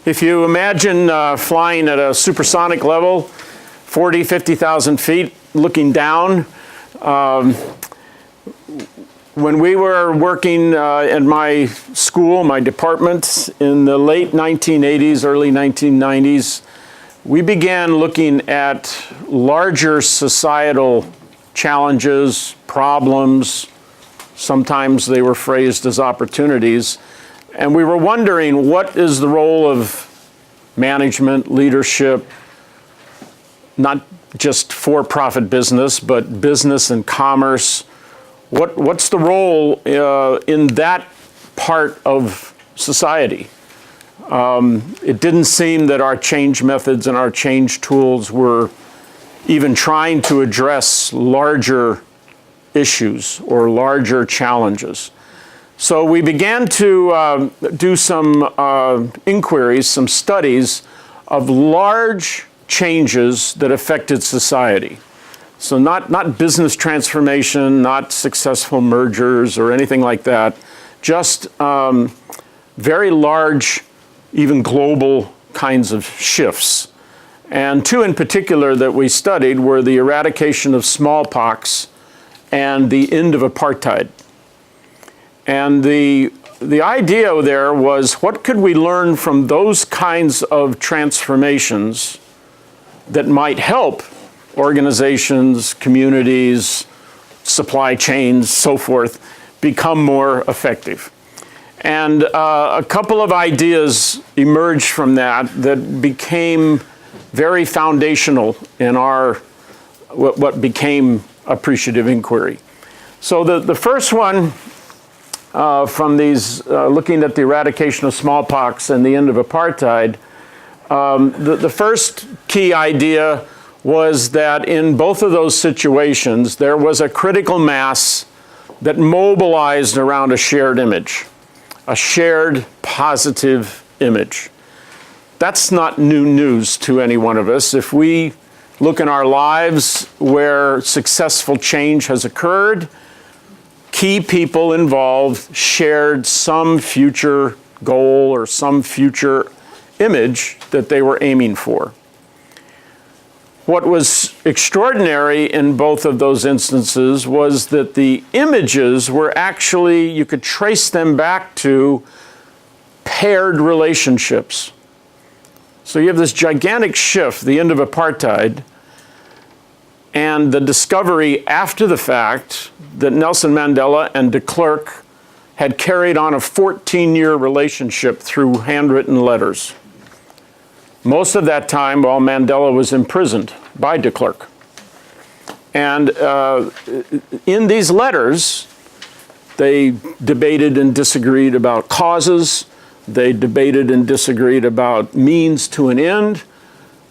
If you imagine flying at a supersonic level, 40, 50,000 feet, looking down, when we were working in my school, my department, in the late 1980s, early 1990s, we began looking at larger societal challenges, problems. Sometimes they were phrased as opportunities. And we were wondering, what is the role of management, leadership, not just for-profit business, but business and commerce? What's the role in that part of society? It didn't seem that our change methods and our change tools were even trying to address larger issues or larger challenges. So we began to do some inquiries, some studies of large changes that affected society. So not business transformation, not successful mergers or anything like that, just very large, even global kinds of shifts. And two in particular that we studied were the eradication of smallpox and the end of apartheid. And the idea there was, what could we learn from those kinds of transformations that might help organizations, communities, supply chains, so forth, become more effective? And a couple of ideas emerged from that became very foundational in our what became appreciative inquiry. So the first one from these, looking at the eradication of smallpox and the end of apartheid, the first key idea was that in both of those situations, there was a critical mass that mobilized around a shared image, a shared positive image. That's not new news to any one of us. If we look in our lives where successful change has occurred, key people involved shared some future goal or some future image that they were aiming for. What was extraordinary in both of those instances was that the images were actually, you could trace them back to paired relationships. So you have this gigantic shift, the end of apartheid, and the discovery after the fact that Nelson Mandela and de Klerk had carried on a 14-year relationship through handwritten letters. Most of that time while Mandela was imprisoned by de Klerk. And in these letters, they debated and disagreed about causes. They debated and disagreed about means to an end.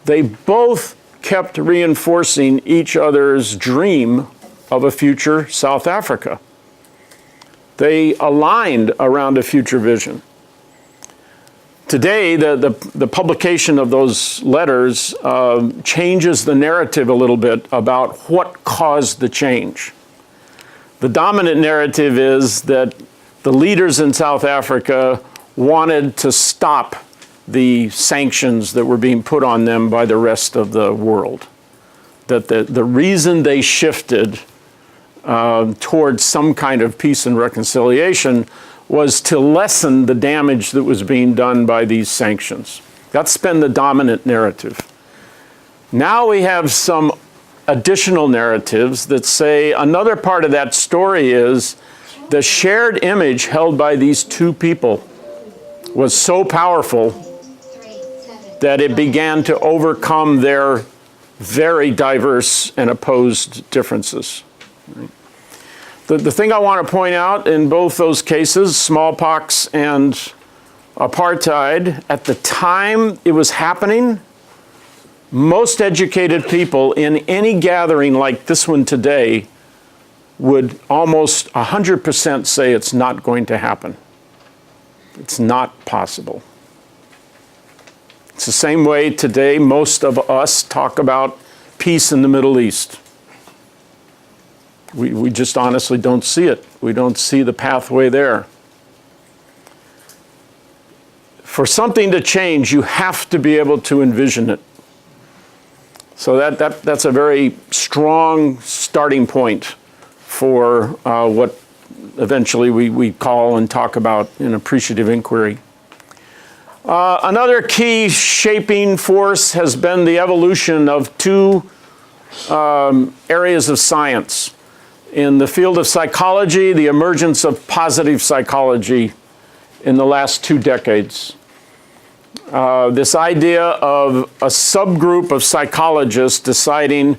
They both kept reinforcing each other's dream of a future South Africa. They aligned around a future vision. Today, the publication of those letters changes the narrative a little bit about what caused the change. The dominant narrative is that the leaders in South Africa wanted to stop the sanctions that were being put on them by the rest of the world. That the reason they shifted towards some kind of peace and reconciliation was to lessen the damage that was being done by these sanctions. That's been the dominant narrative. Now we have some additional narratives that say another part of that story is the shared image held by these two people was so powerful that it began to overcome their very diverse and opposed differences. The thing I want to point out in both those cases, smallpox and apartheid, at the time it was happening, most educated people in any gathering like this one today would almost 100% say it's not going to happen. It's not possible. It's the same way today most of us talk about peace in the Middle East. We just honestly don't see it. We don't see the pathway there. For something to change, you have to be able to envision it. So that's a very strong starting point for what eventually we call and talk about in appreciative inquiry. Another key shaping force has been the evolution of two areas of science. In the field of psychology, the emergence of positive psychology in the last 2 decades. This idea of a subgroup of psychologists deciding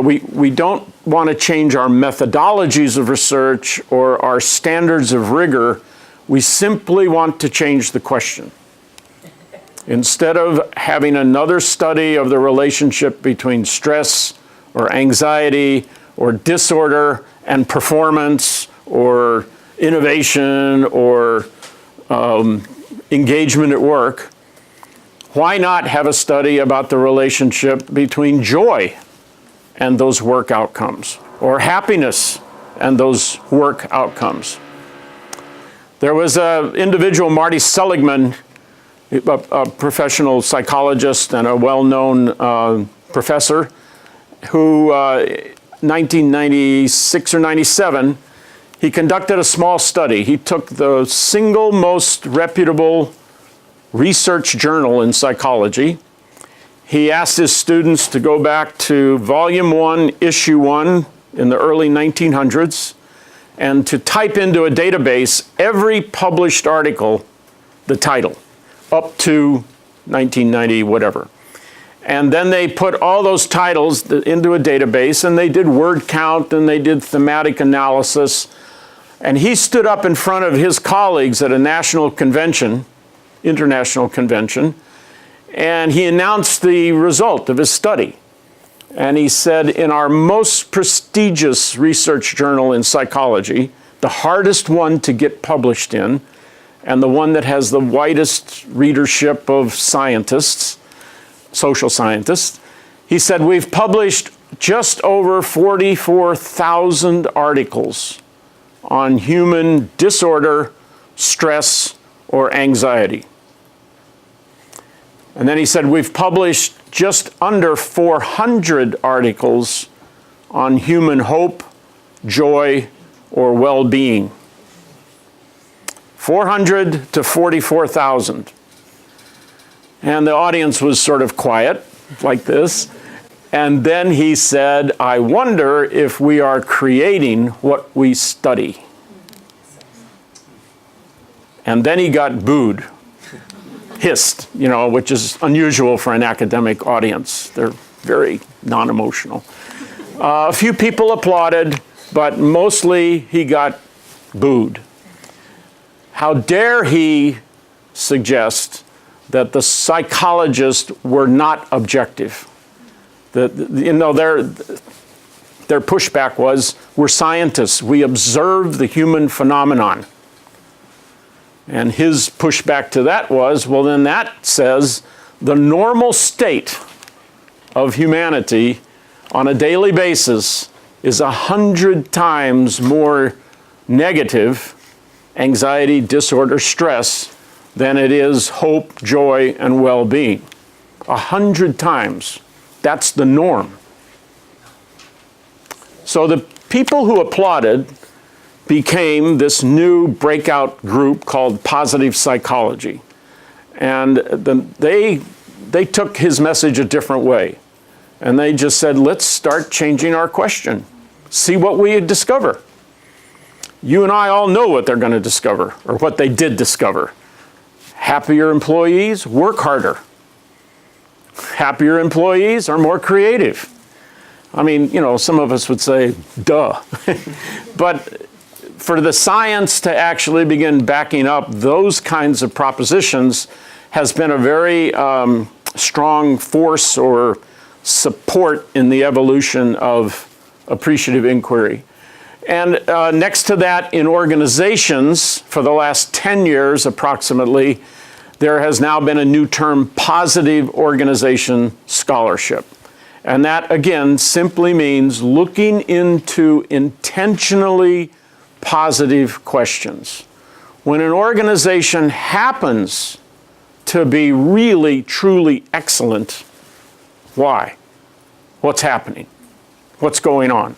we don't want to change our methodologies of research or our standards of rigor. We simply want to change the question. Instead of having another study of the relationship between stress or anxiety or disorder and performance or innovation or engagement at work, why not have a study about the relationship between joy and those work outcomes, or happiness and those work outcomes? There was an individual, Marty Seligman, a professional psychologist and a well-known professor, who 1996 or 97, he conducted a small study. He took the single most reputable research journal in psychology. He asked his students to go back to volume 1, issue 1 in the early 1900s and to type into a database every published article, the title, up to 1990, whatever. And then they put all those titles into a database, and they did word count, and they did thematic analysis. And he stood up in front of his colleagues at a national convention, international convention, and he announced the result of his study. And he said, in our most prestigious research journal in psychology, the hardest one to get published in, and the one that has the widest readership of scientists, social scientists, he said, we've published just over 44,000 articles on human disorder, stress, or anxiety. And then he said, we've published just under 400 articles on human hope, joy, or well-being. 400 to 44,000. And the audience was sort of quiet, like this. And then he said, I wonder if we are creating what we study. And then he got booed, hissed, which is unusual for an academic audience. They're very non-emotional. A few people applauded, but mostly he got booed. How dare he suggest that the psychologists were not objective? Their pushback was, we're scientists, we observe the human phenomenon. And his pushback to that was, well, then that says the normal state of humanity on a daily basis is 100 times more negative, anxiety, disorder, stress, than it is hope, joy, and well-being. 100 times. That's the norm. So the people who applauded became this new breakout group called positive psychology. And they took his message a different way. And they just said, let's start changing our question. See what we discover. You and I all know what they're going to discover, or what they did discover. Happier employees work harder. Happier employees are more creative. I mean, some of us would say, duh. But for the science to actually begin backing up those kinds of propositions has been a very strong force or support in the evolution of appreciative inquiry. And next to that, in organizations, for the last 10 years approximately, there has now been a new term, positive organization scholarship. And that, again, simply means looking into intentionally positive questions. When an organization happens to be really, truly excellent. Why? What's happening? What's going on?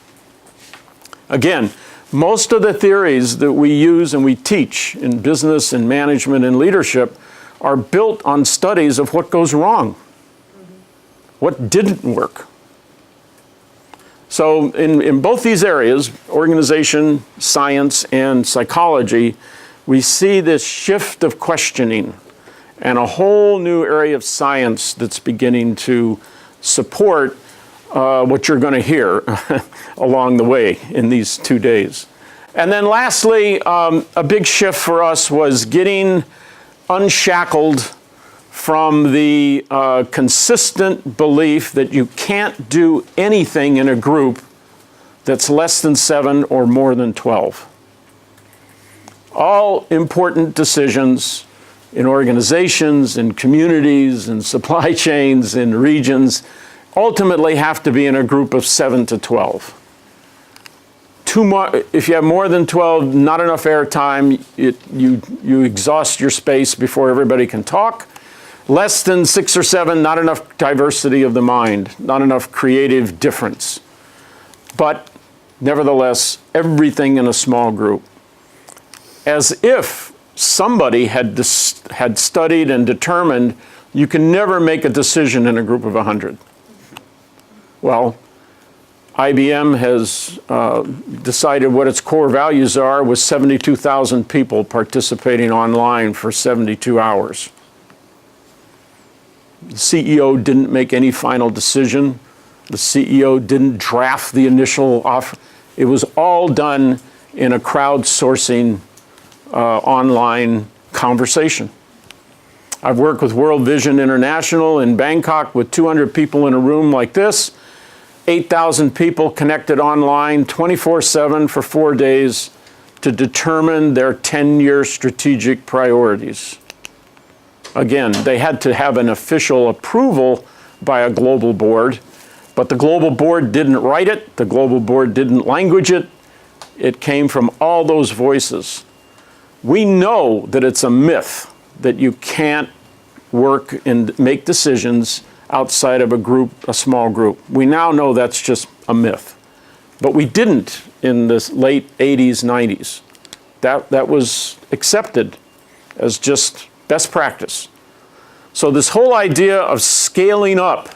Again, most of the theories that we use and we teach in business and management and leadership are built on studies of what goes wrong, what didn't work. So in both these areas, organization, science, and psychology, we see this shift of questioning and a whole new area of science that's beginning to support what you're going to hear along the way in these 2 days. And then lastly, a big shift for us was getting unshackled from the consistent belief that you can't do anything in a group that's less than 7 or more than 12. All important decisions in organizations, in communities, in supply chains, in regions, ultimately have to be in a group of 7 to 12. If you have more than 12, not enough airtime, you exhaust your space before everybody can talk. Less than 6 or 7, not enough diversity of the mind, not enough creative difference. But nevertheless, everything in a small group. As if somebody had studied and determined you can never make a decision in a group of 100. Well, IBM has decided what its core values are with 72,000 people participating online for 72 hours. The CEO didn't make any final decision. The CEO didn't draft the initial offer. It was all done in a crowdsourcing online conversation. I've worked with World Vision International in Bangkok with 200 people in a room like this, 8,000 people connected online 24/7 for 4 days to determine their 10-year strategic priorities. Again, they had to have an official approval by a global board, but the global board didn't write it, the global board didn't language it. It came from all those voices. We know that it's a myth that you can't work and make decisions outside of a group, a small group. We now know that's just a myth. But we didn't in the late 80s, 90s. That was accepted as just best practice. So this whole idea of scaling up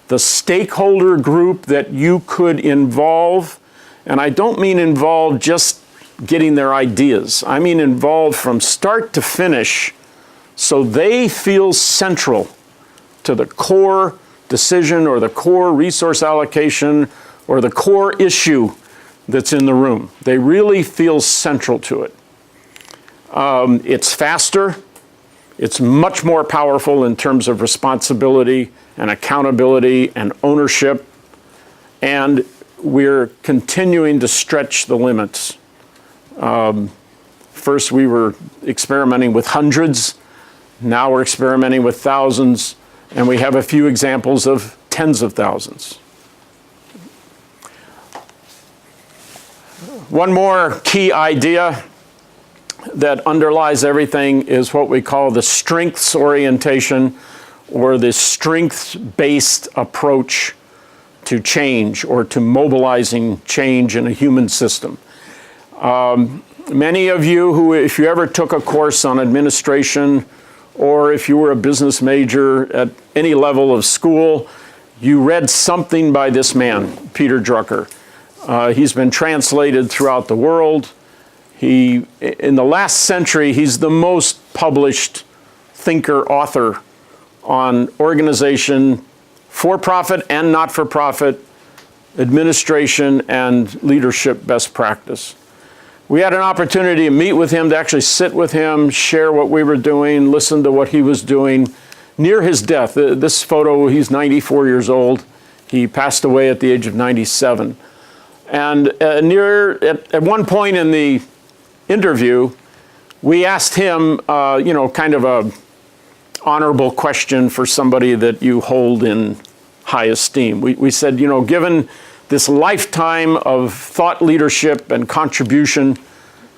the stakeholder group that you could involve, and I don't mean involve just getting their ideas. I mean involved from start to finish so they feel central to the core decision or the core resource allocation or the core issue that's in the room. They really feel central to it. It's faster. It's much more powerful in terms of responsibility and accountability and ownership. And we're continuing to stretch the limits. First, we were experimenting with hundreds. Now we're experimenting with thousands. And we have a few examples of tens of thousands. One more key idea that underlies everything is what we call the strengths orientation, or the strengths-based approach to change or to mobilizing change in a human system. Many of you who, if you ever took a course on administration, or if you were a business major at any level of school, you read something by this man, Peter Drucker. He's been translated throughout the world. In the last century, he's the most published thinker, author on organization, for-profit and not-for-profit, administration, and leadership best practice. We had an opportunity to meet with him, to actually sit with him, share what we were doing, listen to what he was doing near his death. This photo, he's 94 years old. He passed away at the age of 97. And at one point in the interview, we asked him, kind of a honorable question for somebody that you hold in high esteem. We said, given this lifetime of thought leadership and contribution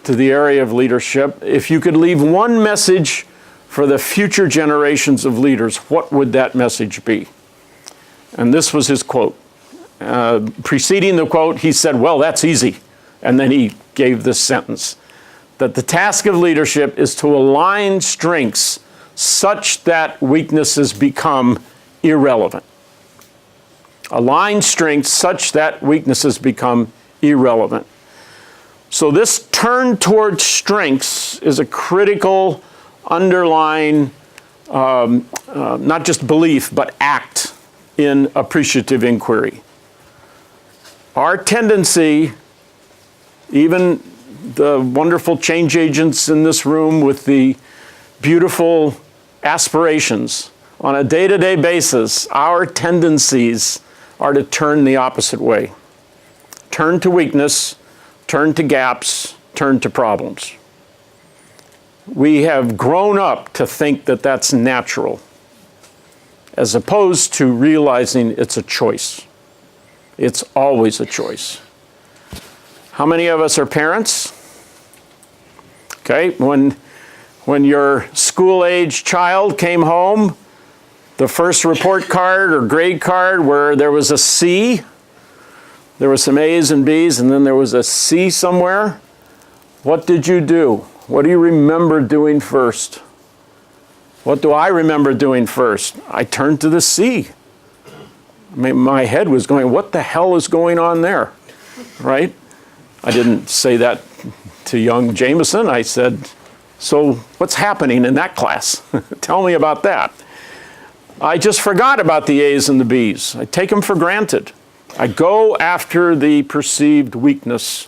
to the area of leadership, if you could leave one message for the future generations of leaders, what would that message be? And this was his quote. Preceding the quote, he said, well, that's easy. And then he gave this sentence, that the task of leadership is to align strengths such that weaknesses become irrelevant. Align strengths such that weaknesses become irrelevant. So this turn towards strengths is a critical underlying, not just belief, but act in appreciative inquiry. Our tendency, even the wonderful change agents in this room with the beautiful aspirations, on a day-to-day basis, our tendencies are to turn the opposite way. Turn to weakness, turn to gaps, turn to problems. We have grown up to think that that's natural, as opposed to realizing it's a choice. It's always a choice. How many of us are parents? Okay, when your school-age child came home, the first report card or grade card where there was a C, there were some A's and B's, and then there was a C somewhere, what did you do? What do you remember doing first? What do I remember doing first? I turned to the C. My head was going, what the hell is going on there? Right? I didn't say that to young Jameson. I said, so what's happening in that class? Tell me about that. I just forgot about the A's and the B's. I take them for granted. I go after the perceived weakness.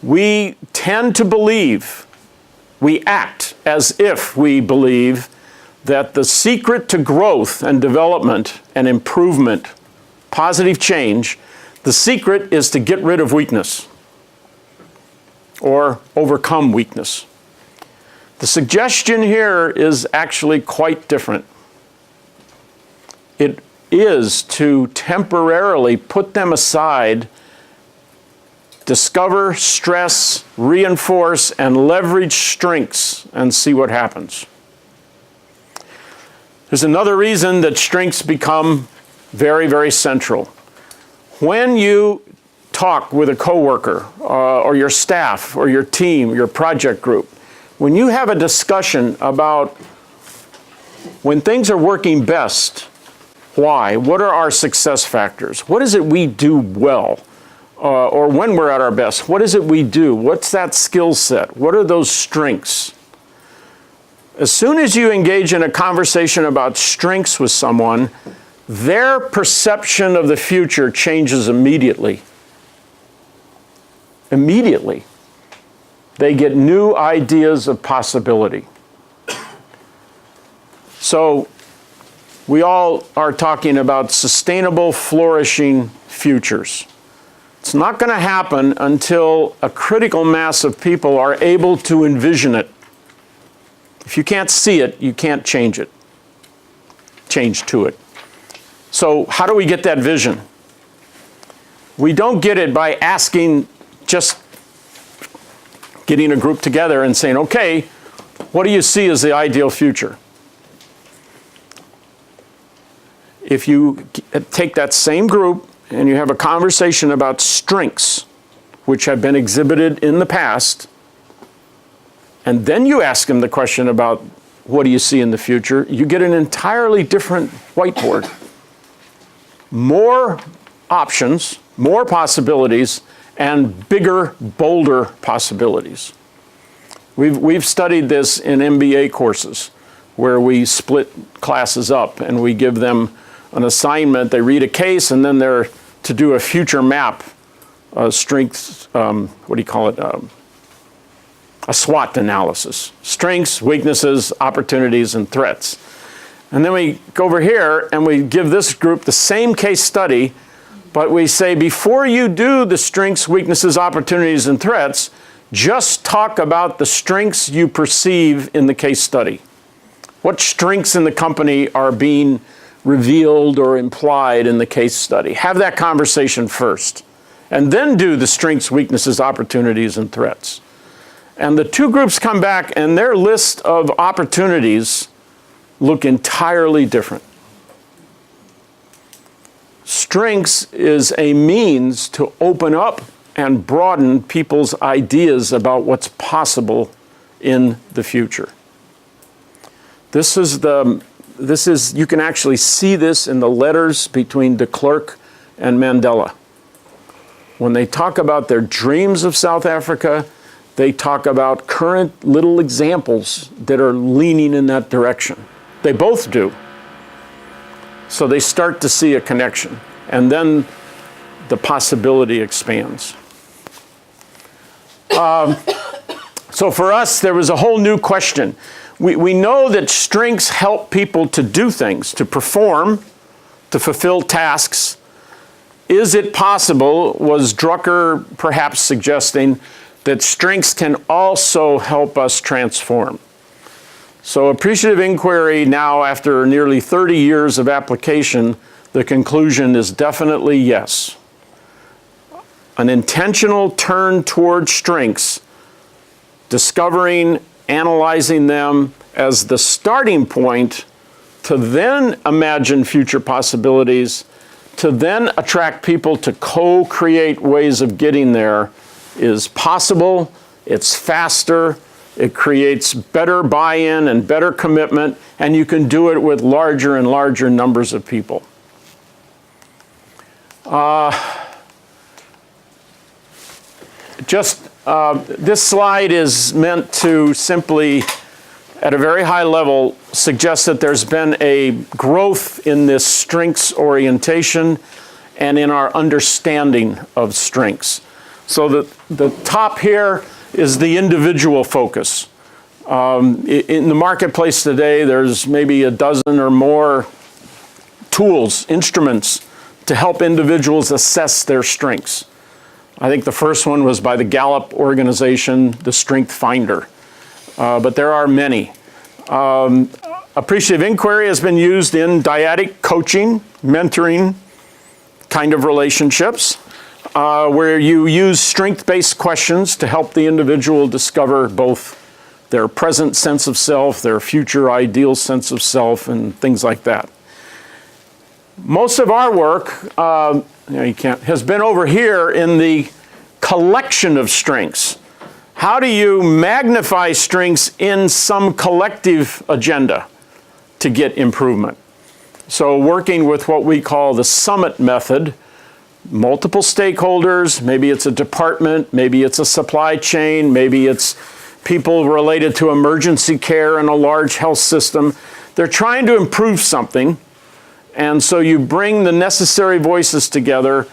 We tend to believe, we act as if we believe that the secret to growth and development and improvement, positive change, the secret is to get rid of weakness or overcome weakness. The suggestion here is actually quite different. It is to temporarily put them aside, discover, stress, reinforce, and leverage strengths and see what happens. There's another reason that strengths become very, very central. When you talk with a coworker or your staff or your team, your project group, when you have a discussion about when things are working best, why? What are our success factors? What is it we do well? Or when we're at our best, what is it we do? What's that skill set? What are those strengths? As soon as you engage in a conversation about strengths with someone, their perception of the future changes immediately. Immediately. They get new ideas of possibility. So we all are talking about sustainable, flourishing futures. It's not going to happen until a critical mass of people are able to envision it. If you can't see it, you can't change it. Change to it. So how do we get that vision? We don't get it by asking, just getting a group together and saying, okay, what do you see as the ideal future? If you take that same group and you have a conversation about strengths which have been exhibited in the past, and then you ask them the question about what do you see in the future, you get an entirely different whiteboard. More options, more possibilities, and bigger, bolder possibilities. We've studied this in MBA courses where we split classes up and we give them an assignment. They read a case and then they're to do a future map, strengths, a SWOT analysis. Strengths, weaknesses, opportunities, and threats. And then we go over here and we give this group the same case study, but we say before you do the strengths, weaknesses, opportunities, and threats, just talk about the strengths you perceive in the case study. What strengths in the company are being revealed or implied in the case study? Have that conversation first, and then do the strengths, weaknesses, opportunities, and threats. And the two groups come back and their list of opportunities look entirely different. Strengths is a means to open up and broaden people's ideas about what's possible in the future. You can actually see this in the letters between de Klerk and Mandela. When they talk about their dreams of South Africa, they talk about current little examples that are leaning in that direction. They both do. So they start to see a connection, and then the possibility expands. So for us, there was a whole new question. We know that strengths help people to do things, to perform, to fulfill tasks. Is it possible, was Drucker perhaps suggesting, that strengths can also help us transform? So appreciative inquiry now, after nearly 30 years of application, the conclusion is definitely yes. An intentional turn toward strengths, discovering, analyzing them as the starting point to then imagine future possibilities, to then attract people to co-create ways of getting there, is possible, it's faster, it creates better buy-in and better commitment, and you can do it with larger and larger numbers of people. This slide is meant to simply, at a very high level, suggest that there's been a growth in this strengths orientation and in our understanding of strengths. So the top here is the individual focus. In the marketplace today, there's maybe a dozen or more tools, instruments, to help individuals assess their strengths. I think the first one was by the Gallup organization, the Strength Finder. But there are many. Appreciative inquiry has been used in dyadic coaching, mentoring kind of relationships, where you use strength-based questions to help the individual discover both their present sense of self, their future ideal sense of self, and things like that. Most of our work has been over here in the collection of strengths. How do you magnify strengths in some collective agenda to get improvement? So working with what we call the summit method, multiple stakeholders, maybe it's a department, maybe it's a supply chain, maybe it's people related to emergency care in a large health system. They're trying to improve something, and so you bring the necessary voices together,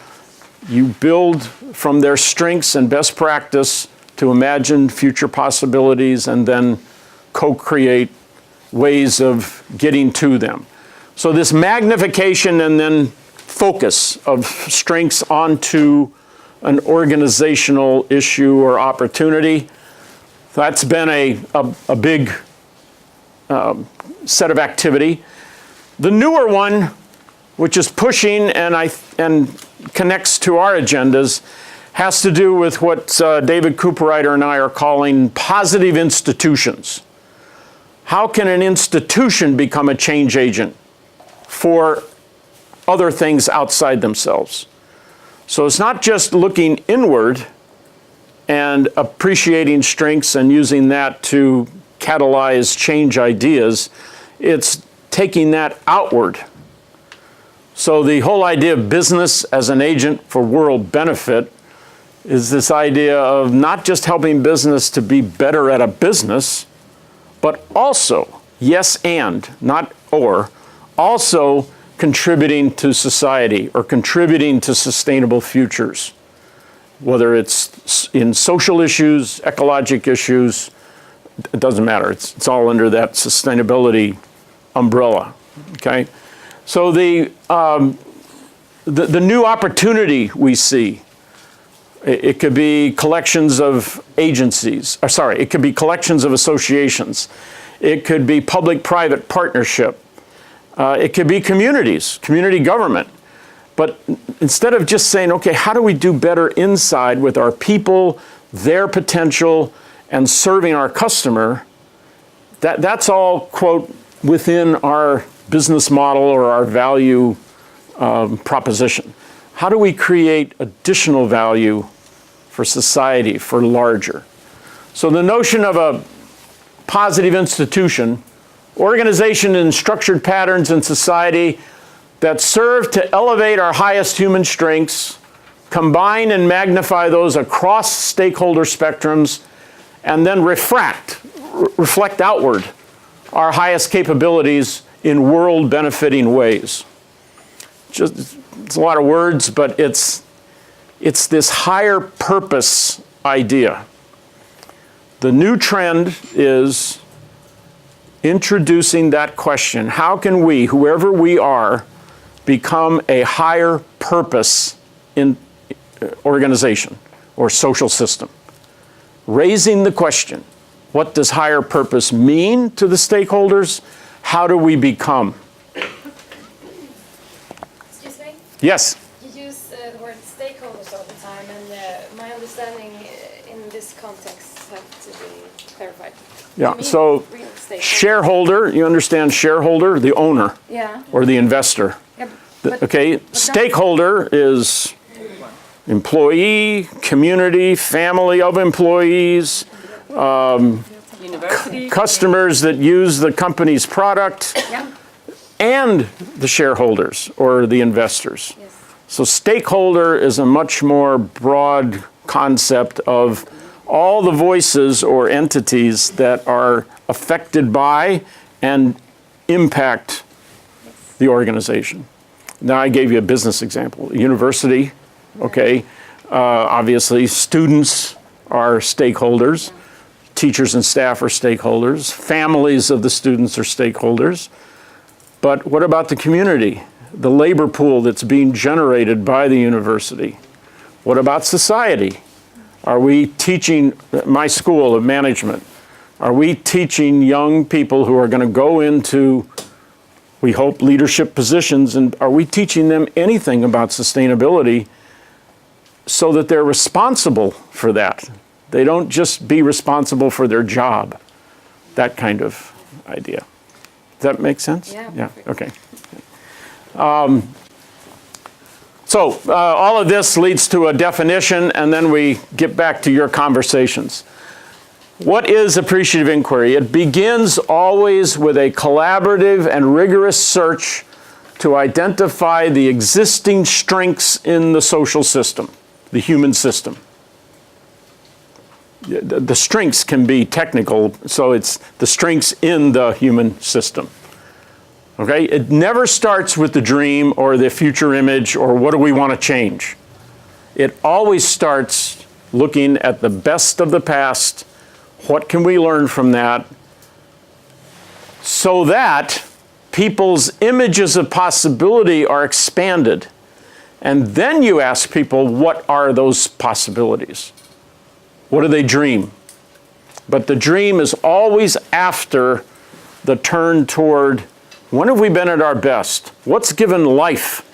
you build from their strengths and best practice to imagine future possibilities and then co-create ways of getting to them. So this magnification and then focus of strengths onto an organizational issue or opportunity, that's been a big set of activity. The newer one, which is pushing and connects to our agendas, has to do with what David Cooperrider and I are calling positive institutions. How can an institution become a change agent for other things outside themselves? So it's not just looking inward and appreciating strengths and using that to catalyze change ideas. It's taking that outward. So the whole idea of business as an agent for world benefit is this idea of not just helping business to be better at a business, but also, yes and, not or, also contributing to society or contributing to sustainable futures, whether it's in social issues, ecologic issues, it doesn't matter. It's all under that sustainability umbrella, okay? So the new opportunity we see, it could be collections of agencies, it could be collections of associations. It could be public-private partnership. It could be communities, community government. But instead of just saying, okay, how do we do better inside with our people, their potential, and serving our customer, that's all, quote, within our business model or our value proposition. How do we create additional value for society, for larger? So the notion of a positive institution, organization in structured patterns in society that serve to elevate our highest human strengths, combine and magnify those across stakeholder spectrums, and then reflect outward our highest capabilities in world-benefiting ways. It's a lot of words, but it's this higher purpose idea. The new trend is introducing that question. How can we, whoever we are, become a higher purpose in organization or social system? Raising the question, what does higher purpose mean to the stakeholders? How do we become? Excuse me? Yes? You use the word stakeholders all the time, and my understanding in this context have to be clarified. Yeah, so shareholder, you understand shareholder, the owner, yeah, or the investor. Yeah, Okay, stakeholder is employee, community, family of employees, customers that use the company's product, yeah. and the shareholders or the investors. Yes. So stakeholder is a much more broad concept of all the voices or entities that are affected by and impact the organization. Now I gave you a business example. University, okay, obviously students are stakeholders, teachers and staff are stakeholders, families of the students are stakeholders, but what about the community, the labor pool that's being generated by the university? What about society? Are we teaching, my school of management, are we teaching young people who are going to go into, we hope, leadership positions, and are we teaching them anything about sustainability so that they're responsible for that? They don't just be responsible for their job, that kind of idea. Does that make sense? Yeah. Okay. So all of this leads to a definition, and then we get back to your conversations. What is appreciative inquiry? It begins always with a collaborative and rigorous search to identify the existing strengths in the social system, the human system. The strengths can be technical, so it's the strengths in the human system. Okay? It never starts with the dream or the future image or what do we want to change. It always starts looking at the best of the past. What can we learn from that? So that people's images of possibility are expanded. And then you ask people, what are those possibilities? What do they dream? But the dream is always after the turn toward, when have we been at our best? What's given life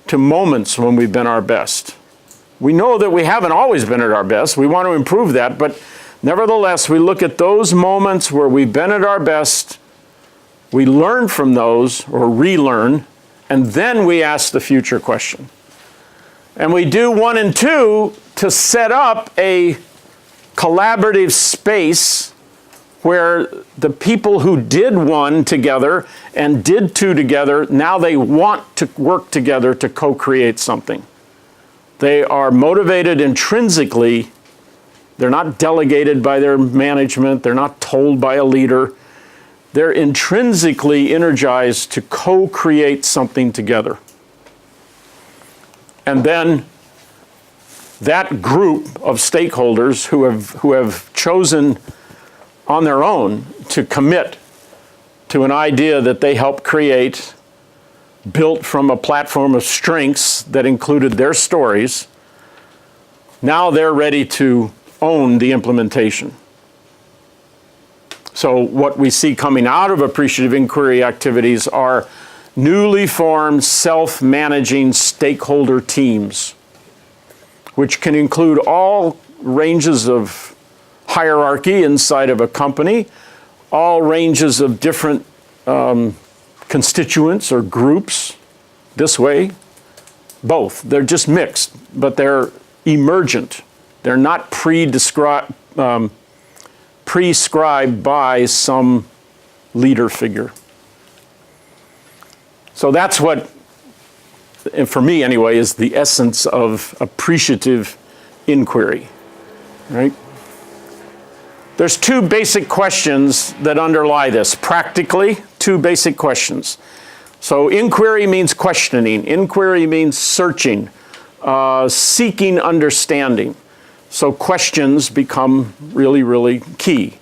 to moments when we've been our best? We know that we haven't always been at our best. We want to improve that, but nevertheless, we look at those moments where we've been at our best, we learn from those, or relearn, and then we ask the future question. And we do 1 and 2 to set up a collaborative space where the people who did 1 together and did 2 together, now they want to work together to co-create something. They are motivated intrinsically. They're not delegated by their management. They're not told by a leader. They're intrinsically energized to co-create something together. And then that group of stakeholders who have chosen on their own to commit to an idea that they helped create, built from a platform of strengths that included their stories, now they're ready to own the implementation. So what we see coming out of appreciative inquiry activities are newly formed self-managing stakeholder teams, which can include all ranges of hierarchy inside of a company, all ranges of different constituents or groups, this way, both. They're just mixed, but they're emergent. They're not prescribed by some leader figure. So that's what, and for me anyway, is the essence of appreciative inquiry, right? There's two basic questions that underlie this. Practically, two basic questions. So inquiry means questioning. Inquiry means searching, seeking understanding. So questions become really, really key.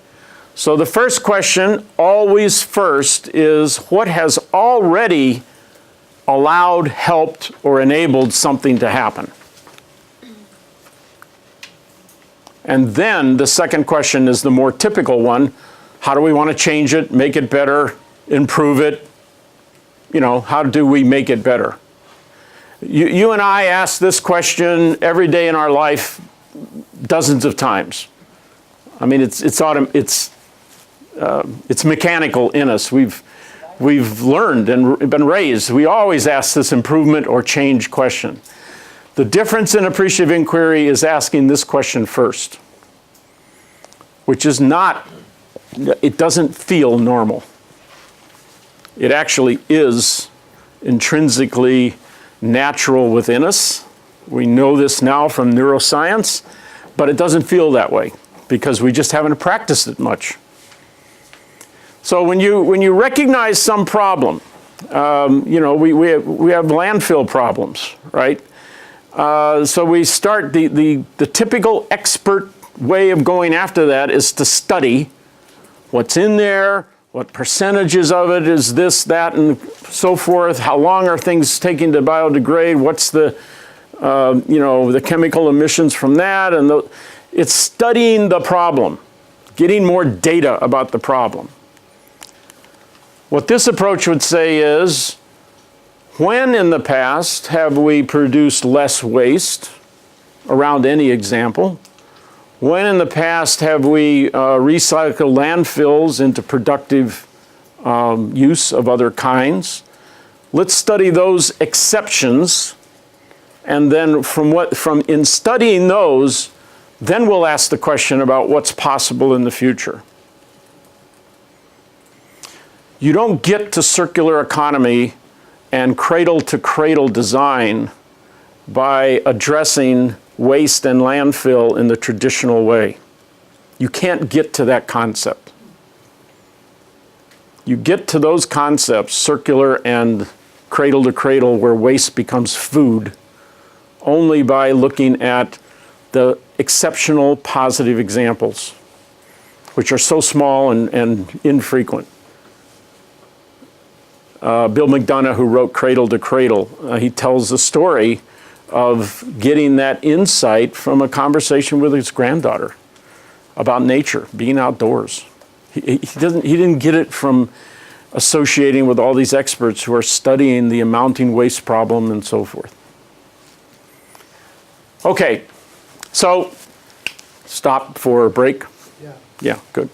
So the first question, always first, is what has already allowed, helped, or enabled something to happen? And then the second question is the more typical one. How do we want to change it, make it better, improve it? You know, how do we make it better? You and I ask this question every day in our life dozens of times. I mean, it's mechanical in us. We've learned and been raised. We always ask this improvement or change question. The difference in appreciative inquiry is asking this question first, which is not, it doesn't feel normal. It actually is intrinsically natural within us. We know this now from neuroscience, but it doesn't feel that way because we just haven't practiced it much. So when you recognize some problem, you know, we have landfill problems, right? So we start, the typical expert way of going after that is to study what's in there, what percentages of it is this, that, and so forth, how long are things taking to biodegrade, what's the, you know, the chemical emissions from that, and it's studying the problem, getting more data about the problem. What this approach would say is, when in the past have we produced less waste around any example? When in the past have we recycled landfills into productive use of other kinds? Let's study those exceptions, and then from in studying those, then we'll ask the question about what's possible in the future. You don't get to circular economy and cradle-to-cradle design by addressing waste and landfill in the traditional way. You can't get to that concept. You get to those concepts, circular and cradle-to-cradle, where waste becomes food, only by looking at the exceptional positive examples, which are so small and infrequent. Bill McDonough, who wrote Cradle to Cradle, he tells the story of getting that insight from a conversation with his granddaughter about nature, being outdoors. He didn't get it from associating with all these experts who are studying the mounting waste problem and so forth. Okay, so stop for a break. Yeah. Yeah, good.